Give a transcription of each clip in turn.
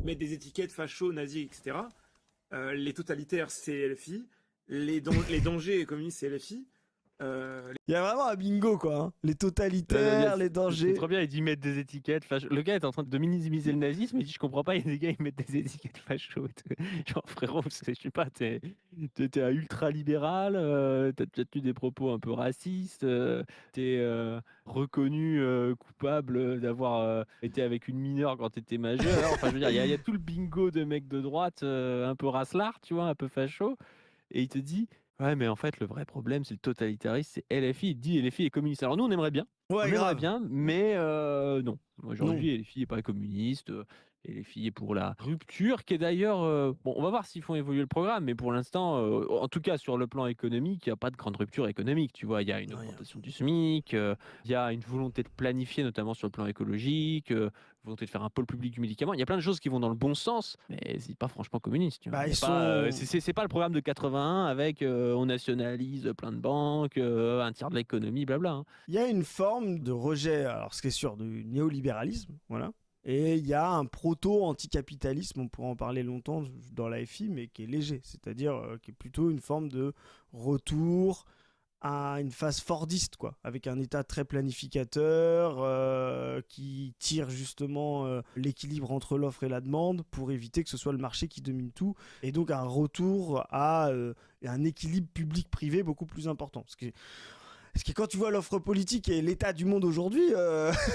mettre des étiquettes facho, nazis, etc. Les totalitaires, c'est LFI. Les dangers communistes, c'est LFI. Il y a vraiment un bingo, quoi. Hein. Les totalitaires, les C'est dangers. trop bien, il dit mettre des étiquettes facho. Le gars est en train de minimiser le nazisme, il dit je comprends pas, il y a des gars qui mettent des étiquettes facho. Et tout. Genre frérot, je sais pas, t'es un ultra-libéral, t'as peut-être eu des propos un peu racistes, t'es reconnu coupable d'avoir été avec une mineure quand t'étais majeur. Enfin, je veux dire, il y a tout le bingo de mecs de droite, un peu racelard, tu vois, un peu facho. Et il te dit, ouais, mais en fait, le vrai problème, c'est le totalitarisme, c'est LFI. Il te dit, LFI est communiste. Alors nous, on aimerait bien. Ouais, On aimerait grave. bien, mais non. Non. Aujourd'hui, LFI n'est pas communiste. LFI est pour la rupture, qui est d'ailleurs... bon, on va voir s'ils font évoluer le programme, mais pour l'instant, en tout cas sur le plan économique, il n'y a pas de grande rupture économique. Tu vois, il y a une Non, augmentation du SMIC, il y a une volonté de planifier, notamment sur le plan écologique, volonté de faire un pôle public du médicament. Il y a plein de choses qui vont dans le bon sens, mais c'est pas franchement communiste. Tu vois. Bah, Il y a ils pas, sont- c'est pas le programme de 81 avec on nationalise plein de banques, un tiers de l'économie, blabla. Hein. Il y a une forme de rejet, alors ce qui est sûr, du néolibéralisme, voilà. Et il y a un proto-anticapitalisme, on pourrait en parler longtemps dans la FI, mais qui est léger, c'est-à-dire qui est plutôt une forme de retour à une phase fordiste, quoi, avec un État très planificateur qui tire justement l'équilibre entre l'offre et la demande pour éviter que ce soit le marché qui domine tout, et donc un retour à un équilibre public-privé beaucoup plus important. Parce que quand tu vois l'offre politique et l'état du monde aujourd'hui,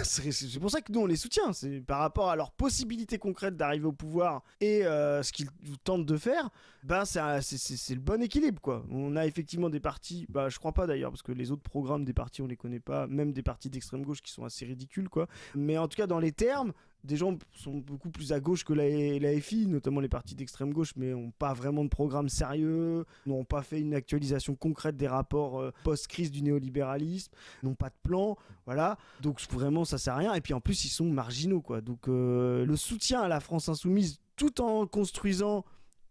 c'est pour ça que nous on les soutient. C'est par rapport à leur possibilité concrète d'arriver au pouvoir et ce qu'ils tentent de faire, ben c'est le bon équilibre, quoi. On a effectivement des partis, bah je crois pas d'ailleurs parce que les autres programmes des partis on les connaît pas, même des partis d'extrême gauche qui sont assez ridicules, quoi. Mais en tout cas dans les termes, des gens sont beaucoup plus à gauche que la FI, notamment les partis d'extrême gauche, mais n'ont pas vraiment de programme sérieux, n'ont pas fait une actualisation concrète des rapports post-crise du néolibéralisme, n'ont pas de plan, voilà. Donc vraiment, ça sert à rien. Et puis en plus, ils sont marginaux, quoi. Donc le soutien à la France insoumise, tout en construisant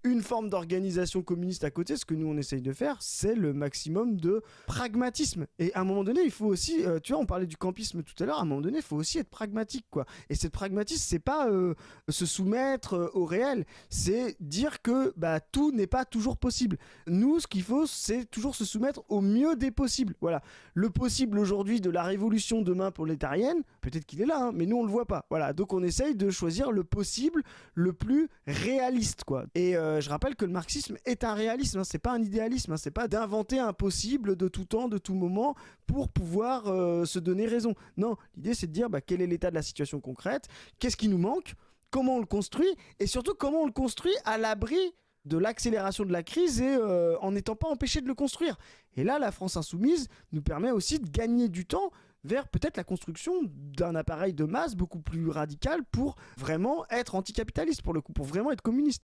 une forme d'organisation communiste à côté, ce que nous on essaye de faire, c'est le maximum de pragmatisme. Et à un moment donné, il faut aussi, tu vois, on parlait du campisme tout à l'heure, à un moment donné, il faut aussi être pragmatique, quoi. Et cette pragmatisme, c'est pas se soumettre au réel, c'est dire que bah, tout n'est pas toujours possible. Nous, ce qu'il faut, c'est toujours se soumettre au mieux des possibles. Voilà. Le possible aujourd'hui de la révolution demain prolétarienne, peut-être qu'il est là, hein, mais nous on le voit pas. Voilà. Donc on essaye de choisir le possible le plus réaliste, quoi. Et je rappelle que le marxisme est un réalisme, hein, c'est pas un idéalisme, hein, c'est pas d'inventer un possible de tout temps, de tout moment pour pouvoir se donner raison. Non, l'idée c'est de dire bah, quel est l'état de la situation concrète, qu'est-ce qui nous manque, comment on le construit et surtout comment on le construit à l'abri de l'accélération de la crise et en n'étant pas empêché de le construire. Et là, la France insoumise nous permet aussi de gagner du temps vers peut-être la construction d'un appareil de masse beaucoup plus radical pour vraiment être anticapitaliste, pour le coup, pour vraiment être communiste.